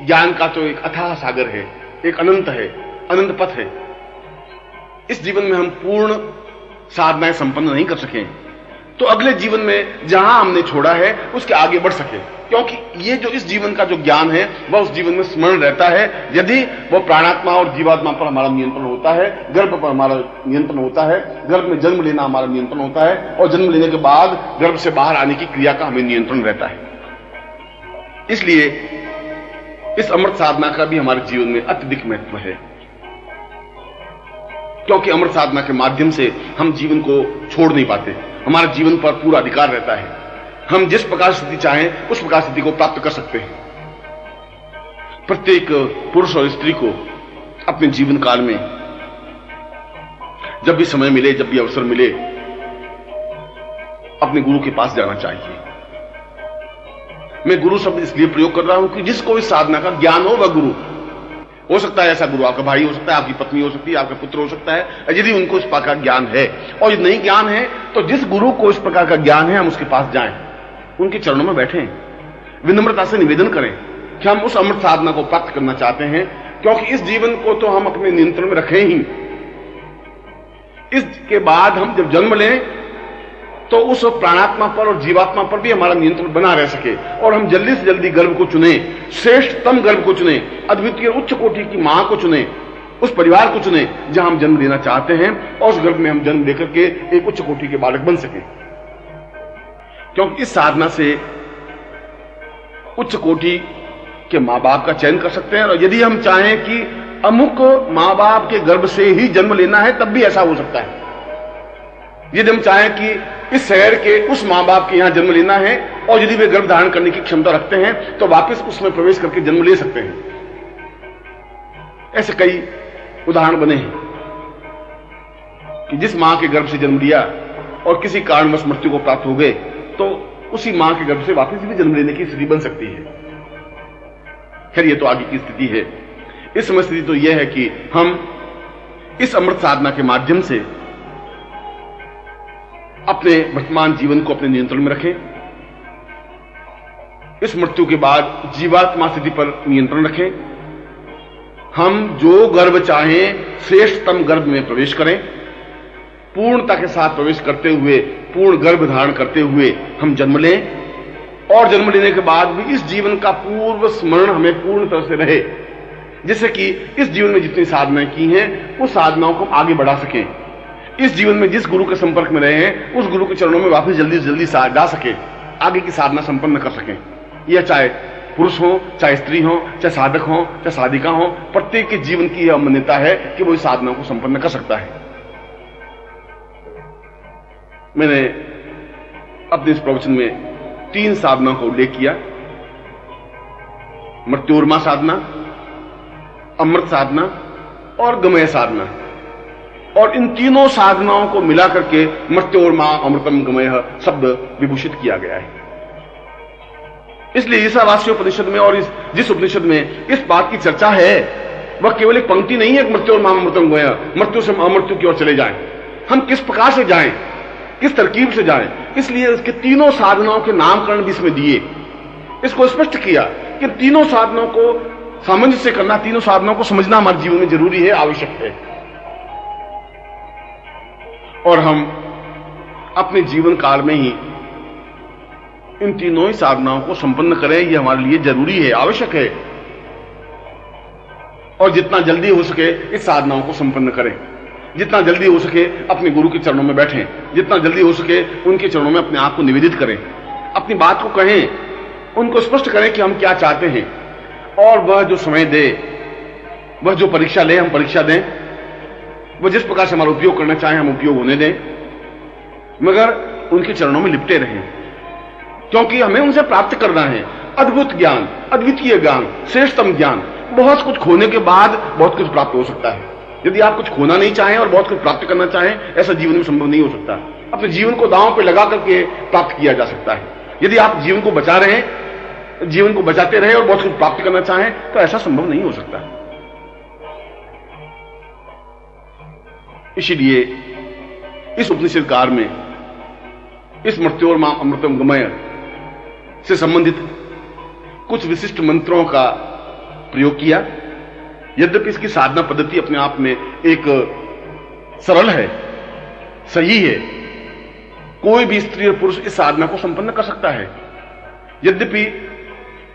ज्ञान का तो एक अथाह सागर है, एक अनंत है, अनंत पथ है। इस जीवन में हम पूर्ण साधनाएं संपन्न नहीं कर सके तो अगले जीवन में जहां हमने छोड़ा है उसके आगे बढ़ सके, क्योंकि ये जो इस जीवन का जो ज्ञान है वह उस जीवन में स्मरण रहता है। यदि वो प्राणात्मा और जीवात्मा पर हमारा नियंत्रण होता है, गर्भ पर हमारा नियंत्रण होता है, गर्भ में जन्म लेना हमारा नियंत्रण होता है, और जन्म लेने के बाद गर्भ से बाहर आने की क्रिया का हमें नियंत्रण रहता है। इसलिए इस अमृत साधना का भी हमारे जीवन में अत्यधिक महत्व है, क्योंकि अमृत साधना के माध्यम से हम जीवन को छोड़ नहीं पाते, हमारा जीवन पर पूरा अधिकार रहता है। हम जिस प्रकार स्थिति चाहें उस प्रकार स्थिति को प्राप्त कर सकते हैं। प्रत्येक पुरुष और स्त्री को अपने जीवन काल में जब भी समय मिले, जब भी अवसर मिले, अपने गुरु के पास जाना चाहिए। मैं गुरु शब्द इसलिए प्रयोग कर रहा हूं कि जिसको इस साधना का ज्ञान हो वह गुरु हो सकता है। ऐसा गुरु आपका भाई हो सकता है, आपकी पत्नी हो सकती है, आपका पुत्र हो सकता है, यदि उनको इस प्रकार का ज्ञान है। और यदि नहीं ज्ञान है तो जिस गुरु को इस प्रकार का ज्ञान है हम उसके पास जाएं, उनके चरणों में बैठें, विनम्रता से निवेदन करें कि हम उस अमृत साधना को प्राप्त करना चाहते हैं, क्योंकि इस जीवन को तो हम अपने नियंत्रण में रखें ही। इसके बाद हम जब जन्म लें तो उस प्राणात्मा पर और जीवात्मा पर भी हमारा नियंत्रण बना रह सके, और हम जल्दी से जल्दी गर्भ को चुने, श्रेष्ठतम गर्भ को चुने, अद्वितीय उच्च कोटि की मां को चुने, उस परिवार को चुने जहां हम जन्म लेना चाहते हैं, और उस गर्भ में हम जन्म लेकर के एक उच्च कोटि के बालक बन सके। क्योंकि इस साधना से उच्च कोटि के मां बाप का चयन कर सकते हैं, और यदि हम चाहें कि अमुक मां बाप के गर्भ से ही जन्म लेना है तब भी ऐसा हो सकता है। यदि हम चाहें कि इस शहर के उस मां बाप के यहां जन्म लेना है और यदि वे गर्भ धारण करने की क्षमता रखते हैं तो वापस उसमें प्रवेश करके जन्म ले सकते हैं। ऐसे कई उदाहरण बने हैं कि जिस मां के गर्भ से जन्म लिया और किसी कारणवश मृत्यु को प्राप्त हो गए तो उसी मां के गर्भ से वापस भी जन्म लेने की स्थिति बन सकती है। खैर ये तो आगे की स्थिति है। इस समय स्थिति तो यह है कि हम इस अमृत साधना के माध्यम से अपने वर्तमान जीवन को अपने नियंत्रण में रखें, इस मृत्यु के बाद जीवात्मा स्थिति पर नियंत्रण रखें, हम जो गर्भ चाहें श्रेष्ठतम गर्भ में प्रवेश करें, पूर्णता के साथ प्रवेश करते हुए, पूर्ण गर्भ धारण करते हुए हम जन्म लें, और जन्म लेने के बाद भी इस जीवन का पूर्व स्मरण हमें पूर्ण तरह से रहे, जिससे कि इस जीवन में जितनी साधनाएं की हैं उस साधनाओं को हम आगे बढ़ा सकें। इस जीवन में जिस गुरु के संपर्क में रहे हैं उस गुरु के चरणों में वापस जल्दी से जल्दी जा सके, आगे की साधना संपन्न कर सकें। यह चाहे पुरुष हो, चाहे स्त्री हो, चाहे साधक हो, चाहे साधिका हो, प्रत्येक के जीवन की यह मान्यता है कि वो इस साधना को संपन्न कर सकता है। मैंने अपने इस प्रवचन में 3 साधना का उल्लेख किया: मृत्योर्मा साधना, अमृत साधना और गमय साधना। और इन तीनों साधनाओं को मिलाकर के मृत्योर्मा अमृतम गमय शब्द विभूषित किया गया है। इसलिए ईशावास्य उपनिषद में और जिस उपनिषद में इस बात की चर्चा है वह केवल एक पंक्ति नहीं है, मृत्योर्मा अमृतम गमय, मृत्यु से अमृत्यु की ओर चले जाएं। हम किस प्रकार से जाएं, किस तरकीब से जाएं, इसलिए इसके तीनों साधनाओं के नामकरण भी इसमें दिए। इसको स्पष्ट किया कि तीनों साधनों को सामंजस्य करना, तीनों साधनों को समझना हमारे जीवन में जरूरी है, आवश्यक है। और हम अपने जीवन काल में ही इन तीनों ही साधनाओं को संपन्न करें, यह हमारे लिए जरूरी है, आवश्यक है। और जितना जल्दी हो सके इस साधनाओं को संपन्न करें, जितना जल्दी हो सके अपने गुरु के चरणों में बैठें, जितना जल्दी हो सके उनके चरणों में अपने आप को निवेदित करें, अपनी बात को कहें, उनको स्पष्ट करें कि हम क्या चाहते हैं, और वह जो समय दे, वह जो परीक्षा ले हम परीक्षा दें, वह जिस प्रकार से हमारा उपयोग करना चाहे हम उपयोग होने दें, मगर उनके चरणों में लिपटे रहें, क्योंकि हमें उनसे प्राप्त करना है अद्भुत ज्ञान, अद्वितीय ज्ञान, श्रेष्ठतम ज्ञान। बहुत कुछ खोने के बाद बहुत कुछ प्राप्त हो सकता है। यदि आप कुछ खोना नहीं चाहें और बहुत कुछ प्राप्त करना चाहें, ऐसा जीवन में संभव नहीं हो सकता। अपने जीवन को दांव पे लगा करके प्राप्त किया जा सकता है। यदि आप जीवन को बचा रहे हैं, जीवन को बचाते रहे और बहुत कुछ प्राप्त करना चाहें तो ऐसा संभव नहीं हो सकता। इसीलिए इस उपनिषद काल में इस मृत्योर्मा अमृतम गमय से संबंधित कुछ विशिष्ट मंत्रों का प्रयोग किया। यद्यपि इसकी साधना पद्धति अपने आप में एक सरल है, सही है, कोई भी स्त्री और पुरुष इस साधना को संपन्न कर सकता है। यद्यपि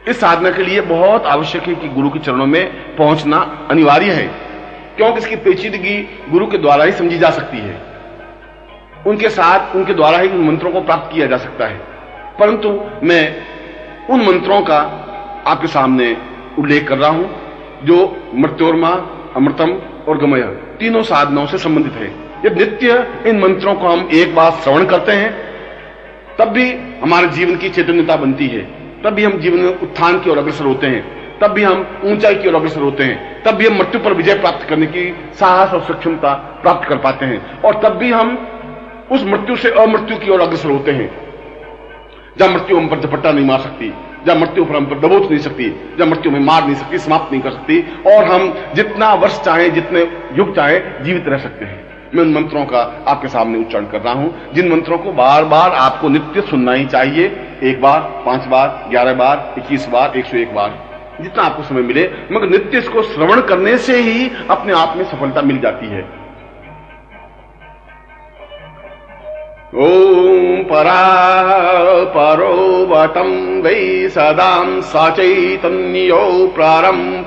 इस साधना के लिए बहुत आवश्यक है कि गुरु के चरणों में पहुंचना अनिवार्य है, क्योंकि इसकी पेचीदगी गुरु के द्वारा ही समझी जा सकती है, उनके साथ उनके द्वारा ही उन मंत्रों को प्राप्त किया जा सकता है। परंतु मैं उन मंत्रों का आपके सामने उल्लेख कर रहा हूं जो मृत्योर्मा, अमृतम और गमय तीनों साधनाओं से संबंधित है। जब नित्य इन मंत्रों को हम एक बार श्रवण करते हैं, तब भी हमारे जीवन की चैतन्यता बनती है, तब भी हम जीवन में उत्थान की ओर अग्रसर होते हैं, तब भी हम ऊंचाई की ओर अग्रसर होते हैं, तब भी हम मृत्यु पर विजय प्राप्त करने की साहस और सक्षमता प्राप्त कर पाते हैं, और तब भी हम उस मृत्यु से अमृत्यु की ओर अग्रसर होते हैं, जहां मृत्यु हम पर झपट्टा नहीं मार सकती, जहां मृत्यु पर हम पर दबोच नहीं सकती, जहां मृत्यु में मार नहीं सकती, समाप्त नहीं कर सकती, और हम जितना वर्ष चाहें, जितने युग चाहें जीवित रह सकते हैं। मैं उन मंत्रों का आपके सामने उच्चारण कर रहा हूं, जिन मंत्रों को बार बार आपको नित्य सुनना ही चाहिए। 1 बार, 5 बार, 11 बार, 21 बार, 101 बार, जितना आपको समय मिले, मगर नित्य इसको श्रवण करने से ही अपने आप में सफलता मिल जाती है। ओम परो वतं वै सदां सचैतन्यो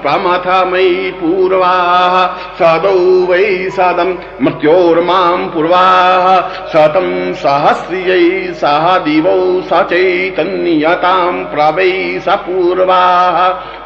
प्रमथमयि पूर्वाः सदौ वै सदं मृत्योर्मां पूर्वाः शतं सहस्रियै सह दिवौ सचैतन्यतां प्रवै स पूर्वाः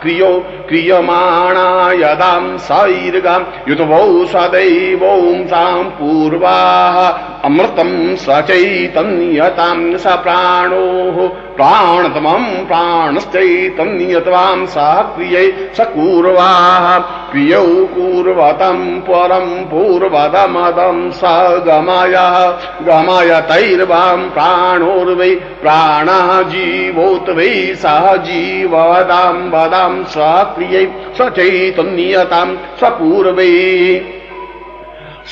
क्रियमाणा यदां सैर्गां युतवौ सदैवों सां पूर्वाः अमृतं सचैतन्यतां स प्राणोः प्राणतमं प्राणश्चैतन्यतां सह क्रियै स पूर्वाः क्रियौ पूर्वतं परं पूर्वदमदं स गमयतैर्वां प्राणोर्वै प्राणः जीवोत वै सह जीवदां वदां स क्रियै स चैतन्यतां स पूर्वै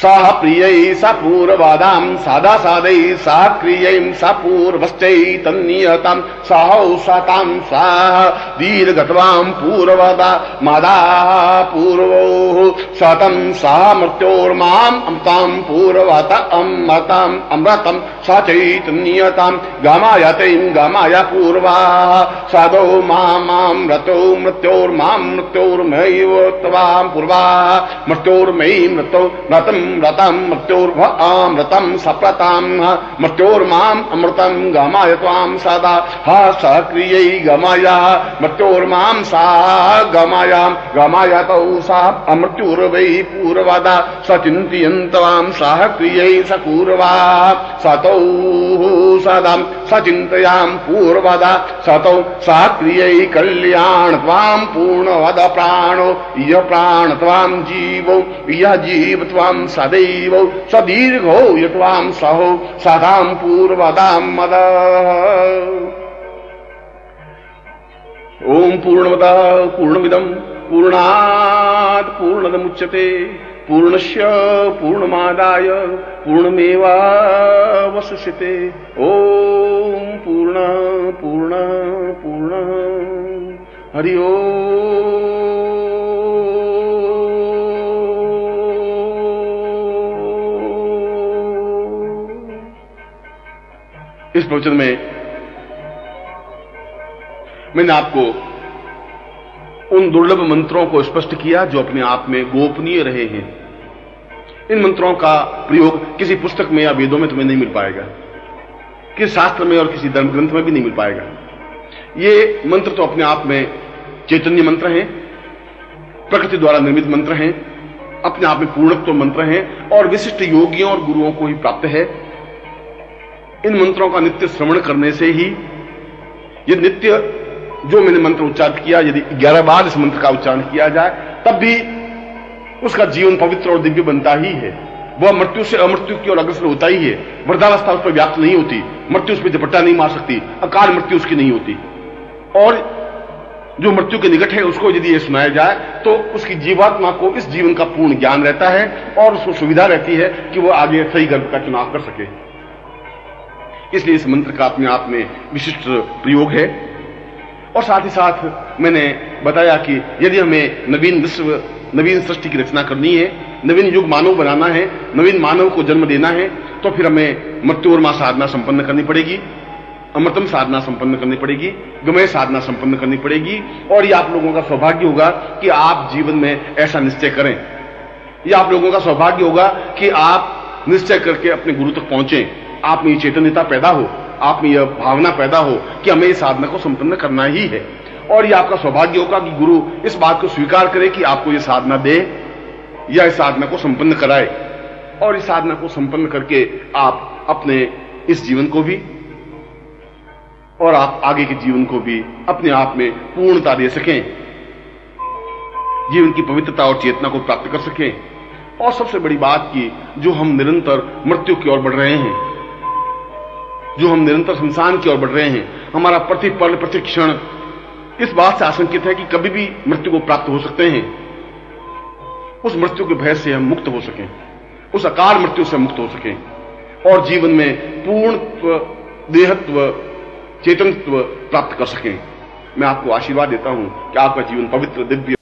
सह प्रियै स पूर्वदां सदा सदै सह क्रियै स पूर्वश्चैतन्यतां सहौषतां सह दीर्घत्वां पूर्वदा मदाः पूर्वोः शतं सह मृत्योर्माम् अमृतां पूर्वत अमृतं स चैतन्यतां गमयतैं गमय पूर्वाः सदो मामृतो मृत्योर्मां मृत्योर्मैव त्वां पूर्वाः मृत्योर्मयि मृतो रतं मृत्योर्मृतं सप्रतां मृत्योर्माम् अमृतं गमय त्वां सदा सक्रियै गमय मृत्योर्मां सा गमयतौ सा अमृत्युर्वै पूर्वदा सचिन्तयन्त्वां सह क्रियै स पूर्वाः सतौ सदा सचिन्तयां पूर्वदा सतौ सह क्रियै कल्याण त्वां पूर्णवद प्राणो इह प्राण त्वां जीवो इह जीव त्वां सदैव सदीर्घो यत्वां सहो सदां पूर्वदां मद। ओम पूर्णमदः पूर्णमिदं पूर्णात् पूर्णमुदच्यते पूर्णस्य पूर्णमादाय पूर्णमेवावशिष्यते। ओम पूर्ण पूर्ण पूर्ण हरि ओम। इस प्रवचन में मैंने आपको उन दुर्लभ मंत्रों को स्पष्ट किया जो अपने आप में गोपनीय रहे हैं। इन मंत्रों का प्रयोग किसी पुस्तक में या वेदों में तुम्हें नहीं मिल पाएगा, किसी शास्त्र में और किसी धर्म ग्रंथ में भी नहीं मिल पाएगा। ये मंत्र तो अपने आप में चैतन्य मंत्र हैं, प्रकृति द्वारा निर्मित मंत्र हैं, अपने आप में पूर्णत्व मंत्र हैं और विशिष्ट योगियों और गुरुओं को ही प्राप्त है। इन मंत्रों का नित्य श्रवण करने से ही, ये नित्य जो मैंने मंत्र उच्चारित किया, यदि 11 बार इस मंत्र का उच्चारण किया जाए, तब भी उसका जीवन पवित्र और दिव्य बनता ही है। वह मृत्यु से अमृत्यु की ओर अग्रसर होता ही है। वृद्धावस्था उस पर व्याप्त नहीं होती, मृत्यु उस पर झपट्टा नहीं मार सकती, अकाल मृत्यु उसकी नहीं होती। और जो मृत्यु के निकट है उसको यदि ये सुनाया जाए तो उसकी जीवात्मा को इस जीवन का पूर्ण ज्ञान रहता है और उसको सुविधा रहती है कि वह आगे सही गर्भ का चुनाव कर सके। इसलिए इस मंत्र का अपने आप में विशिष्ट प्रयोग है। और साथ ही साथ मैंने बताया कि यदि हमें नवीन विश्व, नवीन सृष्टि की रचना करनी है, नवीन युग मानव बनाना है, नवीन मानव को जन्म देना है, तो फिर हमें मृत्योर्मा साधना संपन्न करनी पड़ेगी, अमृतम साधना संपन्न करनी पड़ेगी, गमय साधना संपन्न करनी पड़ेगी। और ये आप लोगों का सौभाग्य होगा कि आप जीवन में ऐसा निश्चय करें। ये आप लोगों का सौभाग्य होगा कि आप निश्चय करके अपने गुरु तक पहुंचे, आप में ये चैतन्यता पैदा हो, आप में यह भावना पैदा हो कि हमें इस साधना को संपन्न करना ही है। और ये आपका सौभाग्य होगा कि गुरु इस बात को स्वीकार करे कि आपको ये साधना दे या इस साधना को संपन्न कराए, और इस साधना को संपन्न करके आप अपने इस जीवन को भी और आप आगे के जीवन को भी अपने आप में पूर्णता दे सकें, जीवन की पवित्रता और चेतना को प्राप्त कर सकें। और सबसे बड़ी बात की, जो हम निरंतर मृत्यु की ओर बढ़ रहे हैं, जो हम निरंतर शमशान की ओर बढ़ रहे हैं, हमारा प्रतिपल प्रतिक्षण इस बात से आशंकित है कि कभी भी मृत्यु को प्राप्त हो सकते हैं। उस मृत्यु के भय से हम मुक्त हो सकें, उस अकाल मृत्यु से मुक्त हो सकें और जीवन में पूर्णत्व, देहत्व, चेतनत्व प्राप्त कर सकें। मैं आपको आशीर्वाद देता हूं कि आपका जीवन पवित्र, दिव्य